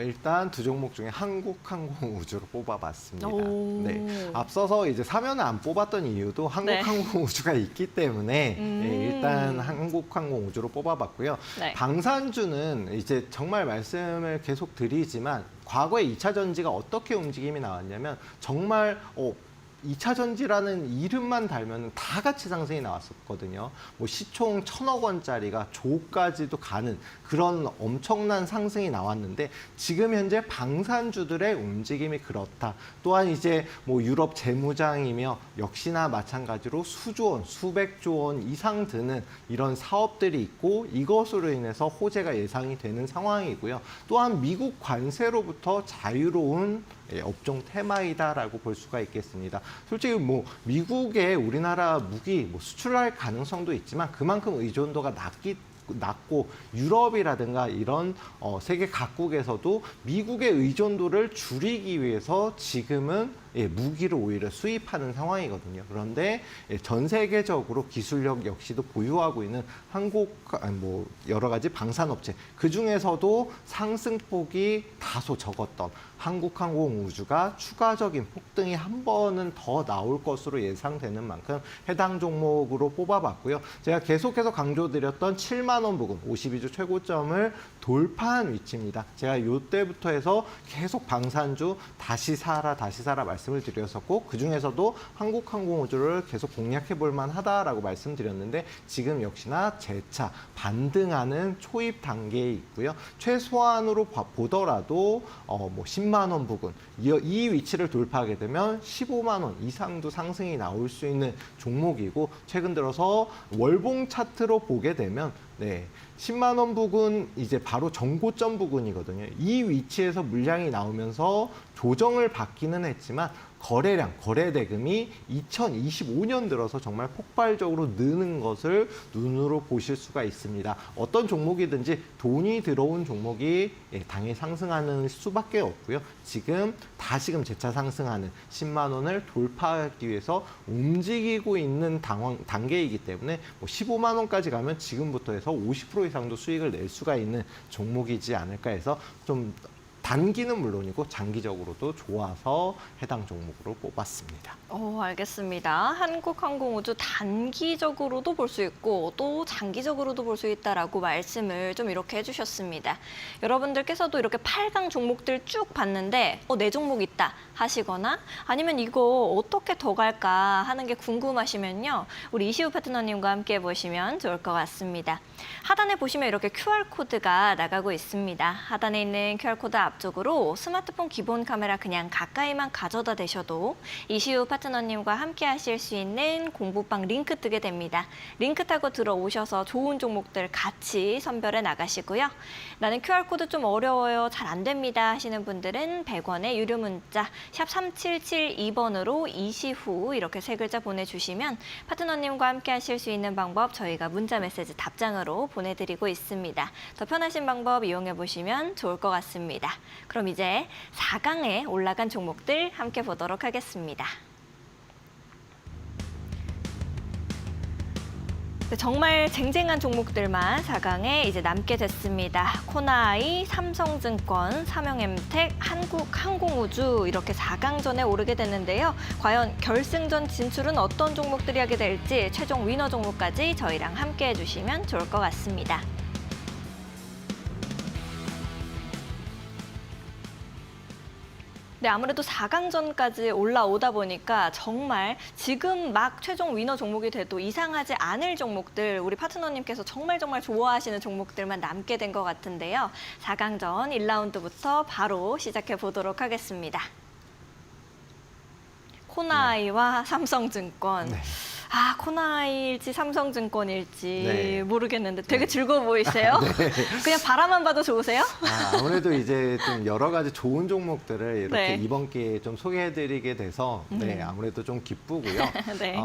일단 두 종목 중에 한국항공우주로 뽑아봤습니다. 오. 네. 앞서서 이제 사면을 안 뽑았던 이유도 한국항공우주가 있기 때문에 일단 한국항공우주로 뽑아봤고요. 네. 방산주는 이제 정말 말씀을 계속 드리지만 과거에 2차 전지가 어떻게 움직임이 나왔냐면 정말 2차 전지라는 이름만 달면 다 같이 상승이 나왔었거든요. 뭐 시총 1,000억 원짜리가 조까지도 가는 그런 엄청난 상승이 나왔는데 지금 현재 방산주들의 움직임이 그렇다. 또한 이제 뭐 유럽 재무장이며 역시나 마찬가지로 수조 원, 수백조 원 이상 드는 이런 사업들이 있고 이것으로 인해서 호재가 예상이 되는 상황이고요. 또한 미국 관세로부터 자유로운 업종 테마이다라고 볼 수가 있겠습니다. 솔직히 뭐 미국에 우리나라 무기 수출할 가능성도 있지만 그만큼 의존도가 낮고 유럽이라든가 이런 세계 각국에서도 미국의 의존도를 줄이기 위해서 지금은 무기를 오히려 수입하는 상황이거든요. 그런데 전 세계적으로 기술력 역시도 보유하고 있는 여러 가지 방산업체 그 중에서도 상승폭이 다소 적었던 한국항공우주가 추가적인 폭등이 한 번은 더 나올 것으로 예상되는 만큼 해당 종목으로 뽑아봤고요. 제가 계속해서 강조드렸던 7만 원 부근 52주 최고점을 돌파한 위치입니다. 제가 이때부터 해서 계속 방산주 다시 사라 말씀을 드렸었고 그중에서도 한국항공우주를 계속 공략해 볼 만하다라고 말씀드렸는데 지금 역시나 재차 반등하는 초입 단계에 있고요. 최소한으로 보더라도 10만 원 부근 이 위치를 돌파하게 되면 15만 원 이상도 상승이 나올 수 있는 종목이고 최근 들어서 월봉 차트로 보게 되면 10만 원 부근 이제 바로 정고점 부근이거든요. 이 위치에서 물량이 나오면서 조정을 받기는 했지만 거래량, 거래 대금이 2025년 들어서 정말 폭발적으로 느는 것을 눈으로 보실 수가 있습니다. 어떤 종목이든지 돈이 들어온 종목이 당연히 상승하는 수밖에 없고요. 지금 다시금 재차 상승하는 10만 원을 돌파하기 위해서 움직이고 있는 단계이기 때문에 15만 원까지 가면 지금부터 해서 50% 이상도 수익을 낼 수가 있는 종목이지 않을까 해서 좀 단기는 물론이고 장기적으로도 좋아서 해당 종목으로 뽑았습니다. 알겠습니다. 한국항공우주 단기적으로도 볼 수 있고 또 장기적으로도 볼 수 있다라고 말씀을 좀 이렇게 해주셨습니다. 여러분들께서도 이렇게 8강 종목들 쭉 봤는데 내 종목 있다 하시거나 아니면 이거 어떻게 더 갈까 하는 게 궁금하시면요. 우리 이시우 파트너님과 함께 보시면 좋을 것 같습니다. 하단에 보시면 이렇게 QR코드가 나가고 있습니다. 하단에 있는 QR코드 앞쪽으로 스마트폰 기본 카메라 그냥 가까이만 가져다 대셔도 이시우 파트너님과 함께 하실 수 있는 공부방 링크 뜨게 됩니다. 링크 타고 들어오셔서 좋은 종목들 같이 선별해 나가시고요. 나는 QR코드 좀 어려워요, 잘 안 됩니다 하시는 분들은 100원의 유료 문자 샵 3772번으로 이시후 이렇게 세 글자 보내주시면 파트너님과 함께 하실 수 있는 방법 저희가 문자 메시지 답장으로 보내드리고 있습니다. 더 편하신 방법 이용해 보시면 좋을 것 같습니다. 그럼 이제 4강에 올라간 종목들 함께 보도록 하겠습니다. 정말 쟁쟁한 종목들만 4강에 이제 남게 됐습니다. 코나이, 삼성증권, 삼형엠텍, 한국항공우주 이렇게 4강전에 오르게 됐는데요. 과연 결승전 진출은 어떤 종목들이 하게 될지 최종 위너 종목까지 저희랑 함께 해주시면 좋을 것 같습니다. 네, 아무래도 4강전까지 올라오다 보니까 정말 지금 막 최종 위너 종목이 돼도 이상하지 않을 종목들 우리 파트너님께서 정말 좋아하시는 종목들만 남게 된 것 같은데요. 4강전 1라운드부터 바로 시작해 보도록 하겠습니다. 코나이와 삼성증권. 네. 아, 코나이일지 삼성증권일지 네. 모르겠는데 되게 즐거워 보이세요? 그냥 바라만 봐도 좋으세요? 아무래도 이제 좀 여러 가지 좋은 종목들을 이렇게 네. 이번 기회에 좀 소개해드리게 돼서 네, 아무래도 좀 기쁘고요. 네.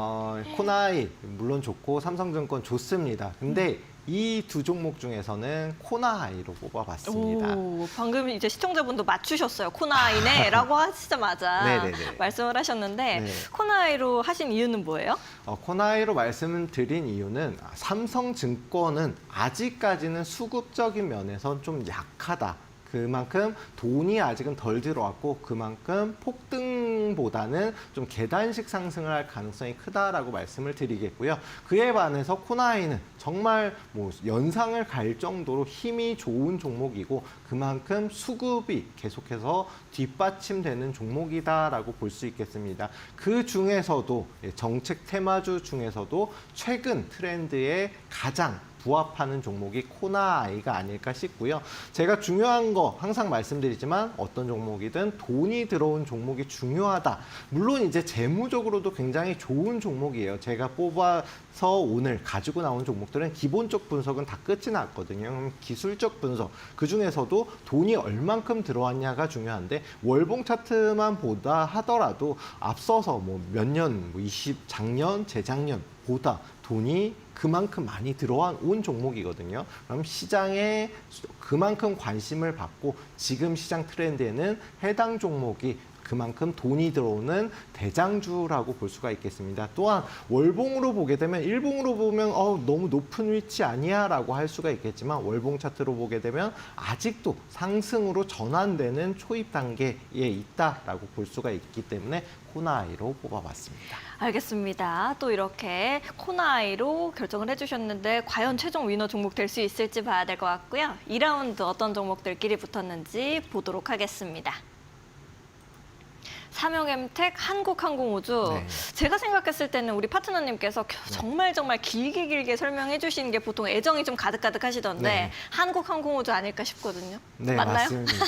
코나이 물론 좋고 삼성증권 좋습니다. 근데 이 두 종목 중에서는 코나이로 뽑아봤습니다. 오, 방금 이제 시청자분도 맞추셨어요. 코나이네라고 하시자마자 네네네. 말씀을 하셨는데 네. 코나이로 하신 이유는 뭐예요? 코나이로 말씀을 드린 이유는 삼성증권은 아직까지는 수급적인 면에서 좀 약하다. 그만큼 돈이 아직은 덜 들어왔고 그만큼 폭등보다는 좀 계단식 상승을 할 가능성이 크다라고 말씀을 드리겠고요. 그에 반해서 코나이는 정말 뭐 연상을 갈 정도로 힘이 좋은 종목이고 그만큼 수급이 계속해서 뒷받침되는 종목이다라고 볼 수 있겠습니다. 그 중에서도 정책 테마주 중에서도 최근 트렌드에 가장 부합하는 종목이 코나이가 아닐까 싶고요. 제가 중요한 거 항상 말씀드리지만 어떤 종목이든 돈이 들어온 종목이 중요하다. 물론 이제 재무적으로도 굉장히 좋은 종목이에요. 제가 뽑아서 오늘 가지고 나온 종목들은 기본적 분석은 다 끝이 났거든요. 그럼 기술적 분석, 그중에서도 돈이 얼만큼 들어왔냐가 중요한데 월봉 차트만 보다 하더라도 앞서서 뭐 몇 년, 작년, 재작년 보다 돈이 그만큼 많이 들어온 종목이거든요. 그럼 시장에 그만큼 관심을 받고 지금 시장 트렌드에는 해당 종목이 그만큼 돈이 들어오는 대장주라고 볼 수가 있겠습니다. 또한 월봉으로 보게 되면 일봉으로 보면 너무 높은 위치 아니야 라고 할 수가 있겠지만 월봉 차트로 보게 되면 아직도 상승으로 전환되는 초입 단계에 있다라고 볼 수가 있기 때문에 코나이로 뽑아봤습니다. 알겠습니다. 또 이렇게 코나이로 결정을 해주셨는데 과연 최종 위너 종목 될 수 있을지 봐야 될 것 같고요. 2라운드 어떤 종목들끼리 붙었는지 보도록 하겠습니다. 삼형엠텍, 한국항공우주. 네. 제가 생각했을 때는 우리 파트너님께서 정말 길게 설명해 주시는 게 보통 애정이 좀 가득 하시던데 네. 한국항공우주 아닐까 싶거든요. 네, 맞나요? 맞습니다.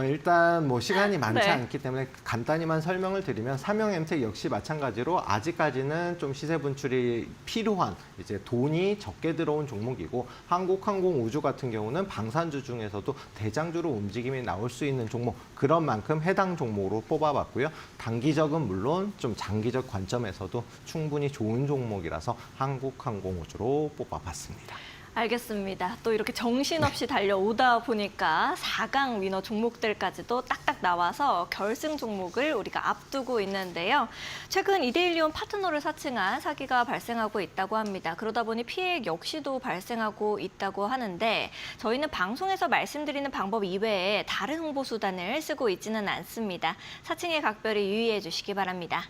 일단 뭐 시간이 많지 네. 않기 때문에 간단히만 설명을 드리면 삼형엠텍 역시 마찬가지로 아직까지는 좀 시세 분출이 필요한 이제 돈이 적게 들어온 종목이고 한국항공우주 같은 경우는 방산주 중에서도 대장주로 움직임이 나올 수 있는 종목 그런 만큼 해당 종목으로 뽑아봤고요. 단기적은 물론 좀 장기적 관점에서도 충분히 좋은 종목이라서 한국항공우주로 뽑아봤습니다. 알겠습니다. 또 이렇게 정신없이 달려오다 보니까 4강 위너 종목들까지도 딱딱 나와서 결승 종목을 우리가 앞두고 있는데요. 최근 이데일리온 파트너를 사칭한 사기가 발생하고 있다고 합니다. 그러다 보니 피해액 역시도 발생하고 있다고 하는데 저희는 방송에서 말씀드리는 방법 이외에 다른 홍보 수단을 쓰고 있지는 않습니다. 사칭에 각별히 유의해 주시기 바랍니다.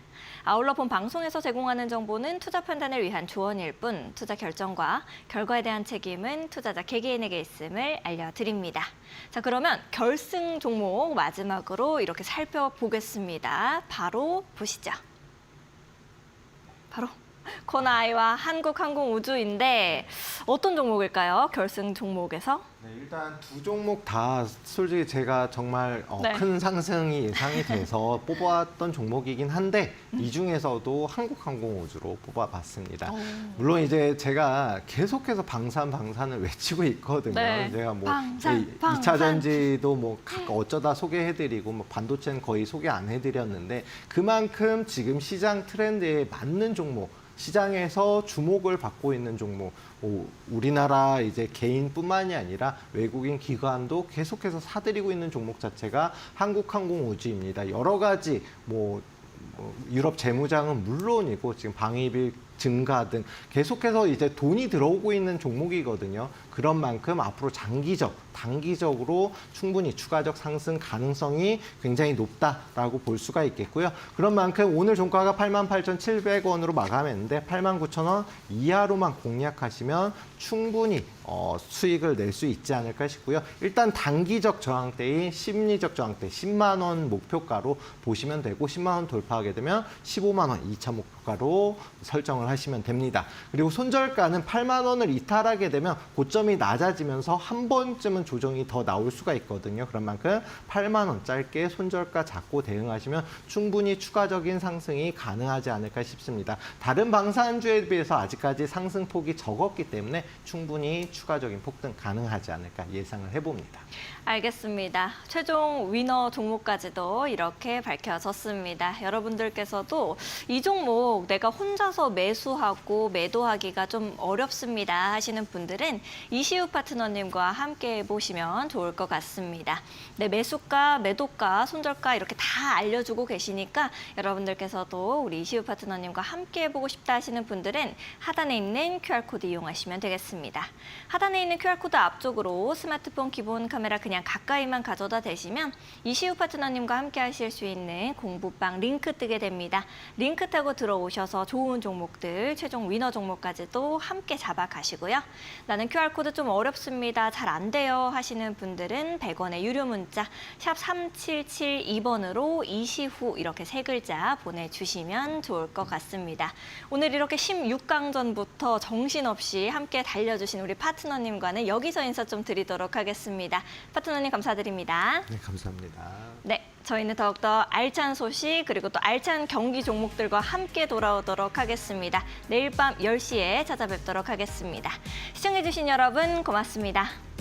아울러 본 방송에서 제공하는 정보는 투자 판단을 위한 조언일 뿐 투자 결정과 결과에 대한 책임은 투자자 개개인에게 있음을 알려드립니다. 자, 그러면 결승 종목 마지막으로 이렇게 살펴보겠습니다. 바로 보시죠. 바로 코나이와 한국항공우주인데 어떤 종목일까요? 결승 종목에서? 네, 일단 두 종목 다 솔직히 제가 정말 네. 큰 상승이 예상이 돼서 뽑았던 종목이긴 한데 이 중에서도 한국항공우주로 뽑아봤습니다. 물론 이제 제가 계속해서 방산을 외치고 있거든요. 네. 제가 뭐 방산. 2차 전지도 뭐 어쩌다 소개해드리고 뭐 반도체는 거의 소개 안 해드렸는데 그만큼 지금 시장 트렌드에 맞는 종목 시장에서 주목을 받고 있는 종목, 우리나라 이제 개인뿐만이 아니라 외국인 기관도 계속해서 사들이고 있는 종목 자체가 한국항공우주입니다. 여러 가지 유럽 재무장은 물론이고 지금 방위비 증가 등 계속해서 이제 돈이 들어오고 있는 종목이거든요. 그런 만큼 앞으로 단기적으로 충분히 추가적 상승 가능성이 굉장히 높다라고 볼 수가 있겠고요. 그런 만큼 오늘 종가가 88,700원으로 마감했는데 89,000원 이하로만 공략하시면 충분히 수익을 낼 수 있지 않을까 싶고요. 일단 단기적 저항대인 심리적 저항대 10만 원 목표가로 보시면 되고 10만 원 돌파하게 되면 15만 원 2차 목표 저가로 설정을 하시면 됩니다. 그리고 손절가는 8만 원을 이탈하게 되면 고점이 낮아지면서 한 번쯤은 조정이 더 나올 수가 있거든요. 그런 만큼 8만 원 짧게 손절가 잡고 대응하시면 충분히 추가적인 상승이 가능하지 않을까 싶습니다. 다른 방산주에 비해서 아직까지 상승폭이 적었기 때문에 충분히 추가적인 폭등 가능하지 않을까 예상을 해봅니다. 알겠습니다. 최종 위너 종목까지도 이렇게 밝혀졌습니다. 여러분들께서도 이 종목 내가 혼자서 매수하고 매도하기가 좀 어렵습니다 하시는 분들은 이시우 파트너님과 함께 해보시면 좋을 것 같습니다. 네, 매수가, 매도가, 손절가 이렇게 다 알려주고 계시니까 여러분들께서도 우리 이시우 파트너님과 함께 해보고 싶다 하시는 분들은 하단에 있는 QR코드 이용하시면 되겠습니다. 하단에 있는 QR코드 앞쪽으로 스마트폰 기본 카메라 그냥 가까이만 가져다 대시면 이시우 파트너님과 함께 하실 수 있는 공부방 링크 뜨게 됩니다. 링크 타고 들어오셔서 좋은 종목들, 최종 위너 종목까지도 함께 잡아가시고요. 나는 QR코드 좀 어렵습니다. 잘 안 돼요 하시는 분들은 100원의 유료 문자 샵 3772번으로 이시후 이렇게 3글자 보내주시면 좋을 것 같습니다. 오늘 이렇게 16강전부터 정신없이 함께 달려주신 우리 파트너님과는 여기서 인사 좀 드리도록 하겠습니다. 파트너님 감사드립니다. 네, 감사합니다. 네, 저희는 더욱더 알찬 소식 그리고 또 알찬 경기 종목들과 함께 돌아오도록 하겠습니다. 내일 밤 10시에 찾아뵙도록 하겠습니다. 시청해주신 여러분 고맙습니다.